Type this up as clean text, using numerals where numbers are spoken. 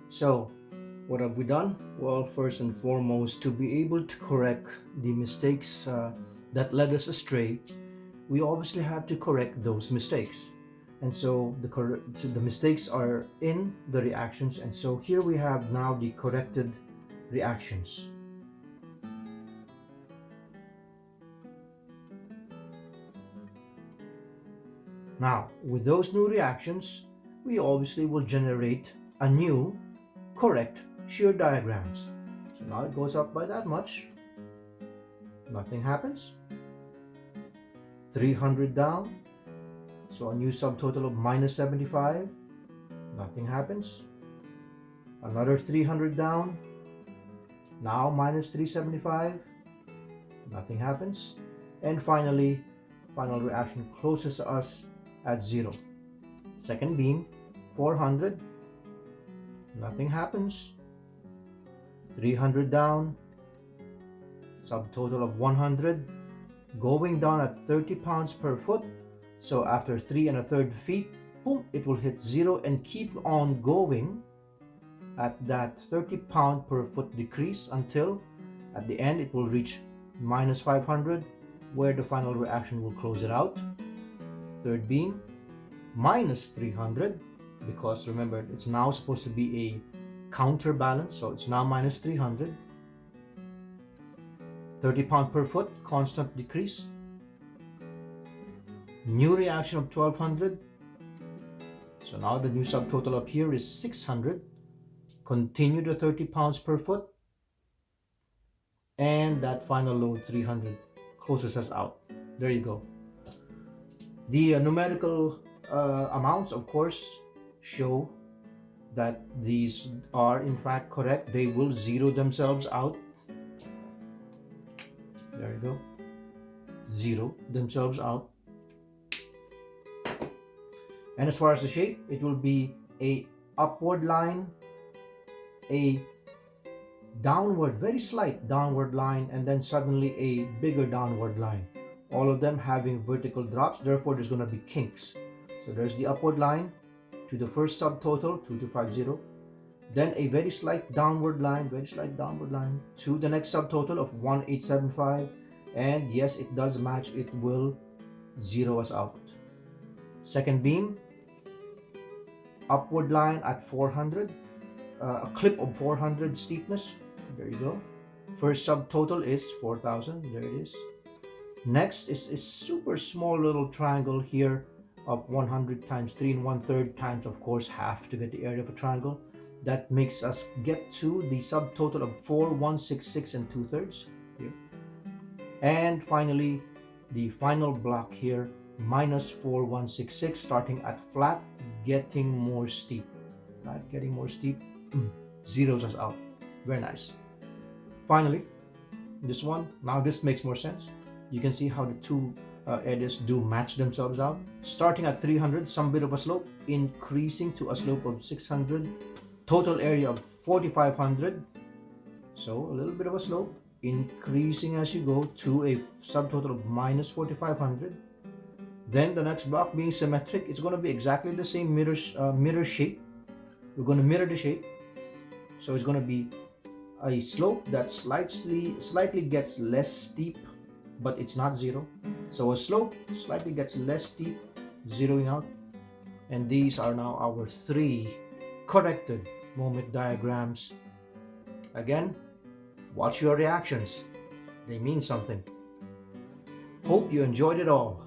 So, what have we done? Well, first and foremost, to be able to correct the mistakes that led us astray, we obviously have to correct those mistakes. And so the mistakes are in the reactions. And so here we have now the corrected reactions. Now, with those new reactions, we obviously will generate a new correct shear diagrams. So now it goes up by that much. Nothing happens. 300 down. So a new subtotal of minus 75. Nothing happens. Another 300 down. Now minus 375. Nothing happens. And finally, final reaction closes us at 0. Second beam, 400. Nothing happens. 300 down. Subtotal of 100. Going down at 30 pounds per foot. So after 3 1/3 feet, boom, it will hit 0 and keep on going at that 30 pound per foot decrease until at the end it will reach minus 500, where the final reaction will close it out. Third beam, minus 300, because remember it's now supposed to be a counterbalance, so it's now minus 300. 30 pound per foot, constant decrease. New reaction of 1200. So now the new subtotal up here is 600. Continue the 30 pounds per foot. And that final load 300 closes us out. There you go. The numerical amounts, of course, show that these are in fact correct. They will zero themselves out. There you go. Zero themselves out. And as far as the shape, it will be a upward line, a downward, very slight downward line, and then suddenly a bigger downward line. All of them having vertical drops, therefore there's going to be kinks. So there's the upward line to the first subtotal, 2250. Then a very slight downward line to the next subtotal of 1875. And yes, it does match, it will zero us out. Second beam, upward line at 400, a clip of 400 steepness. There you go. First subtotal is 4000. There it is. Next is a super small little triangle here of 100 times 3 1/3 times, of course, half to get the area of a triangle. That makes us get to the subtotal of 4166 2/3 here. And finally, the final block here, minus 4166, starting at flat, getting more steep. Flat, getting more steep, zeros us out. Very nice. Finally, this one, now this makes more sense. You can see how the two edges do match themselves out. Starting at 300, some bit of a slope, increasing to a slope of 600, total area of 4500. So a little bit of a slope, increasing as you go to a subtotal of minus 4500. Then the next block being symmetric, it's going to be exactly the same mirror shape. We're going to mirror the shape. So it's going to be a slope that slightly gets less steep, but it's not zero. So a slope slightly gets less steep, zeroing out. And these are now our 3 corrected moment diagrams. Again, watch your reactions. They mean something. Hope you enjoyed it all.